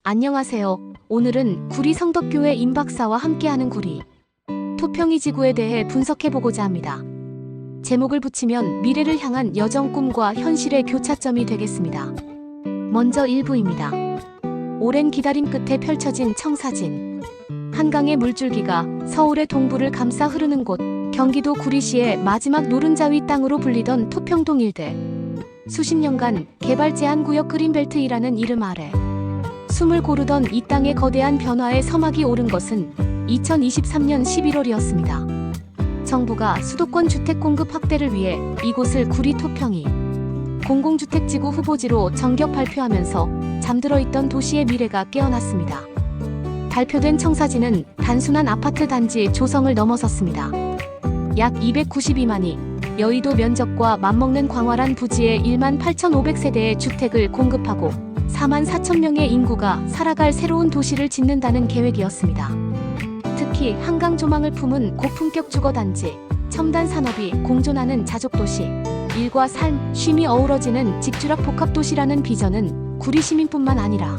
안녕하세요. 오늘은 구리 성덕교회 임박사와 함께하는 구리 토평이 지구에 대해 분석해보고자 합니다. 제목을 붙이면 미래를 향한 여정 꿈과 현실의 교차점이 되겠습니다. 먼저 일부입니다. 오랜 기다림 끝에 펼쳐진 청사진. 한강의 물줄기가 서울의 동부를 감싸 흐르는 곳, 경기도 구리시의 마지막 노른자위 땅으로 불리던 토평동 일대. 수십 년간 개발 제한 구역 그린벨트이라는 이름 아래 숨을 고르던 이 땅의 거대한 변화에 서막이 오른 것은 2023년 11월이었습니다. 정부가 수도권 주택 공급 확대를 위해 이곳을 구리 토평이 공공주택지구 후보지로 전격 발표하면서 잠들어 있던 도시의 미래가 깨어났습니다. 발표된 청사진은 단순한 아파트 단지 조성을 넘어섰습니다. 약 292만이 여의도 면적과 맞먹는 광활한 부지에 18,500세대의 주택을 공급하고 4만 4천 명의 인구가 살아갈 새로운 도시를 짓는다는 계획이었습니다. 특히 한강 조망을 품은 고품격 주거단지, 첨단 산업이 공존하는 자족도시, 일과 삶, 쉼이 어우러지는 직주락 복합도시라는 비전은 구리 시민뿐만 아니라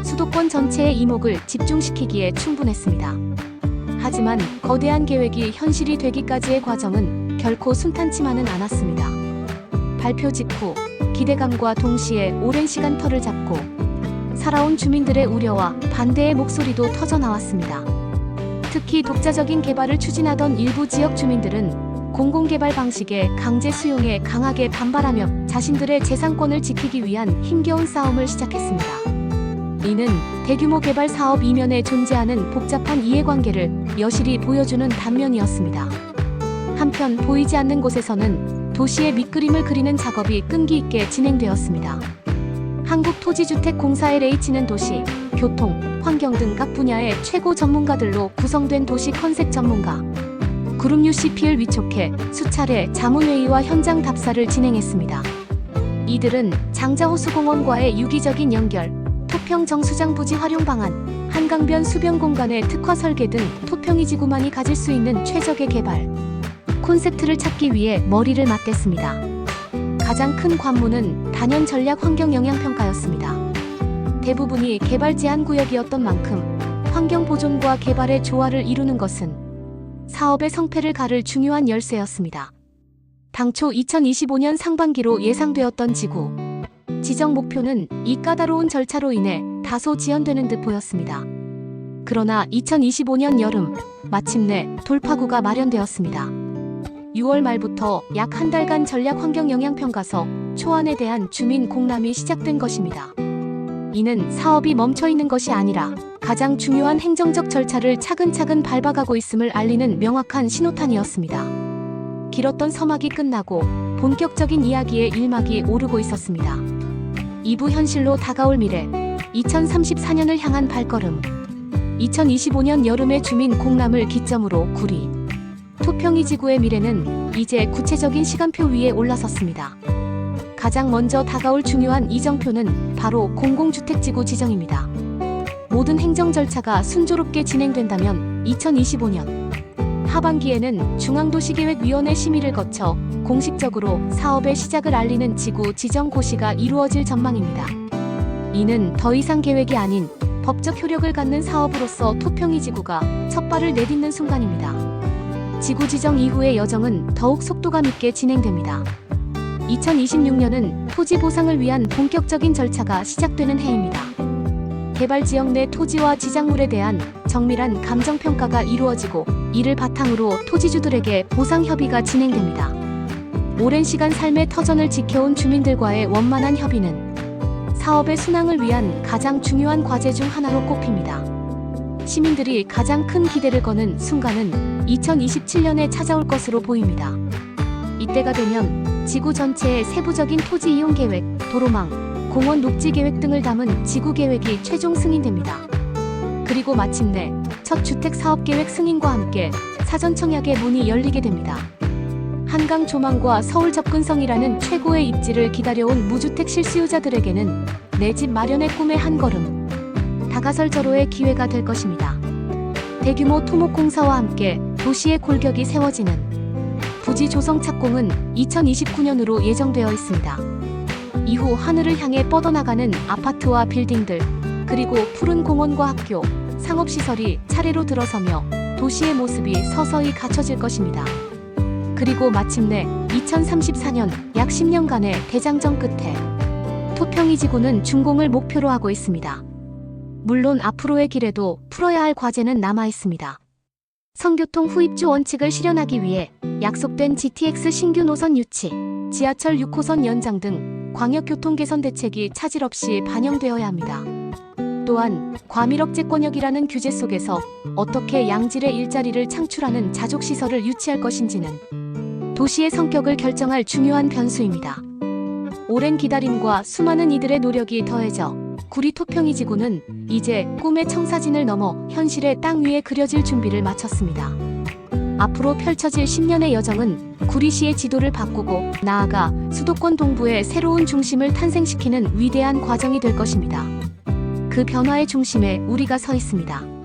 수도권 전체의 이목을 집중시키기에 충분했습니다. 하지만 거대한 계획이 현실이 되기까지의 과정은 결코 순탄치만은 않았습니다. 발표 직후 기대감과 동시에 오랜 시간 털을 잡고 살아온 주민들의 우려와 반대의 목소리도 터져나왔습니다. 특히 독자적인 개발을 추진하던 일부 지역 주민들은 공공개발 방식의 강제 수용에 강하게 반발하며 자신들의 재산권을 지키기 위한 힘겨운 싸움을 시작했습니다. 이는 대규모 개발 사업 이면에 존재하는 복잡한 이해관계를 여실히 보여주는 단면이었습니다. 한편 보이지 않는 곳에서는 도시의 밑그림을 그리는 작업이 끈기 있게 진행되었습니다. 한국토지주택공사 LH는 도시, 교통, 환경 등 각 분야의 최고 전문가들로 구성된 도시 컨셉 전문가 그룹 UCP를 위촉해 수차례 자문회의와 현장 답사를 진행했습니다. 이들은 장자호수공원과의 유기적인 연결, 토평 정수장 부지 활용 방안, 한강변 수변 공간의 특화 설계 등 토평이 지구만이 가질 수 있는 최적의 개발 콘셉트를 찾기 위해 머리를 맞댔습니다. 가장 큰 관문은 단연 전략 환경 영향평가였습니다. 대부분이 개발 제한 구역이었던 만큼 환경 보존과 개발의 조화를 이루는 것은 사업의 성패를 가를 중요한 열쇠였습니다. 당초 2025년 상반기로 예상되었던 지구 지정 목표는 이 까다로운 절차로 인해 다소 지연되는 듯 보였습니다. 그러나 2025년 여름 마침내 돌파구가 마련되었습니다. 6월 말부터 약 한 달간 전략 환경 영향평가서 초안에 대한 주민 공람이 시작된 것입니다. 이는 사업이 멈춰 있는 것이 아니라 가장 중요한 행정적 절차를 차근차근 밟아가고 있음을 알리는 명확한 신호탄이었습니다. 길었던 서막이 끝나고 본격적인 이야기의 일막이 오르고 있었습니다. 이부 현실로 다가올 미래, 2034년을 향한 발걸음. 2025년 여름의 주민 공람을 기점으로 구리 토평이 지구의 미래는 이제 구체적인 시간표 위에 올라섰습니다. 가장 먼저 다가올 중요한 이정표는 바로 공공주택지구 지정입니다. 모든 행정 절차가 순조롭게 진행된다면 2025년 하반기에는 중앙도시계획위원회 심의를 거쳐 공식적으로 사업의 시작을 알리는 지구 지정 고시가 이루어질 전망입니다. 이는 더 이상 계획이 아닌 법적 효력을 갖는 사업으로서 토평이 지구가 첫 발을 내딛는 순간입니다. 지구 지정 이후의 여정은 더욱 속도감 있게 진행됩니다. 2026년은 토지 보상을 위한 본격적인 절차가 시작되는 해입니다. 개발 지역 내 토지와 지작물에 대한 정밀한 감정평가가 이루어지고 이를 바탕으로 토지주들에게 보상 협의가 진행됩니다. 오랜 시간 삶의 터전을 지켜온 주민들과의 원만한 협의는 사업의 순항을 위한 가장 중요한 과제 중 하나로 꼽힙니다. 시민들이 가장 큰 기대를 거는 순간은 2027년에 찾아올 것으로 보입니다. 이때가 되면 지구 전체의 세부적인 토지 이용 계획, 도로망, 공원 녹지 계획 등을 담은 지구 계획이 최종 승인됩니다. 그리고 마침내 첫 주택 사업 계획 승인과 함께 사전 청약의 문이 열리게 됩니다. 한강 조망과 서울 접근성이라는 최고의 입지를 기다려온 무주택 실수요자들에게는 내 집 마련의 꿈의 한 걸음 다가설 절호의 기회가 될 것입니다. 대규모 토목공사와 함께 도시의 골격이 세워지는 부지 조성 착공은 2029년으로 예정되어 있습니다. 이후 하늘을 향해 뻗어나가는 아파트와 빌딩들, 그리고 푸른 공원과 학교, 상업시설이 차례로 들어서며 도시의 모습이 서서히 갖춰질 것입니다. 그리고 마침내 2034년 약 10년간의 대장정 끝에 토평이 지구는 준공을 목표로 하고 있습니다. 물론 앞으로의 길에도 풀어야 할 과제는 남아 있습니다. 성교통 후입주 원칙을 실현하기 위해 약속된 GTX 신규 노선 유치, 지하철 6호선 연장 등 광역교통 개선 대책이 차질 없이 반영되어야 합니다. 또한 과밀억제권역이라는 규제 속에서 어떻게 양질의 일자리를 창출하는 자족시설을 유치할 것인지는 도시의 성격을 결정할 중요한 변수입니다. 오랜 기다림과 수많은 이들의 노력이 더해져 구리 토평이 지구는 이제 꿈의 청사진을 넘어 현실의 땅 위에 그려질 준비를 마쳤습니다. 앞으로 펼쳐질 10년의 여정은 구리시의 지도를 바꾸고 나아가 수도권 동부의 새로운 중심을 탄생시키는 위대한 과정이 될 것입니다. 그 변화의 중심에 우리가 서 있습니다.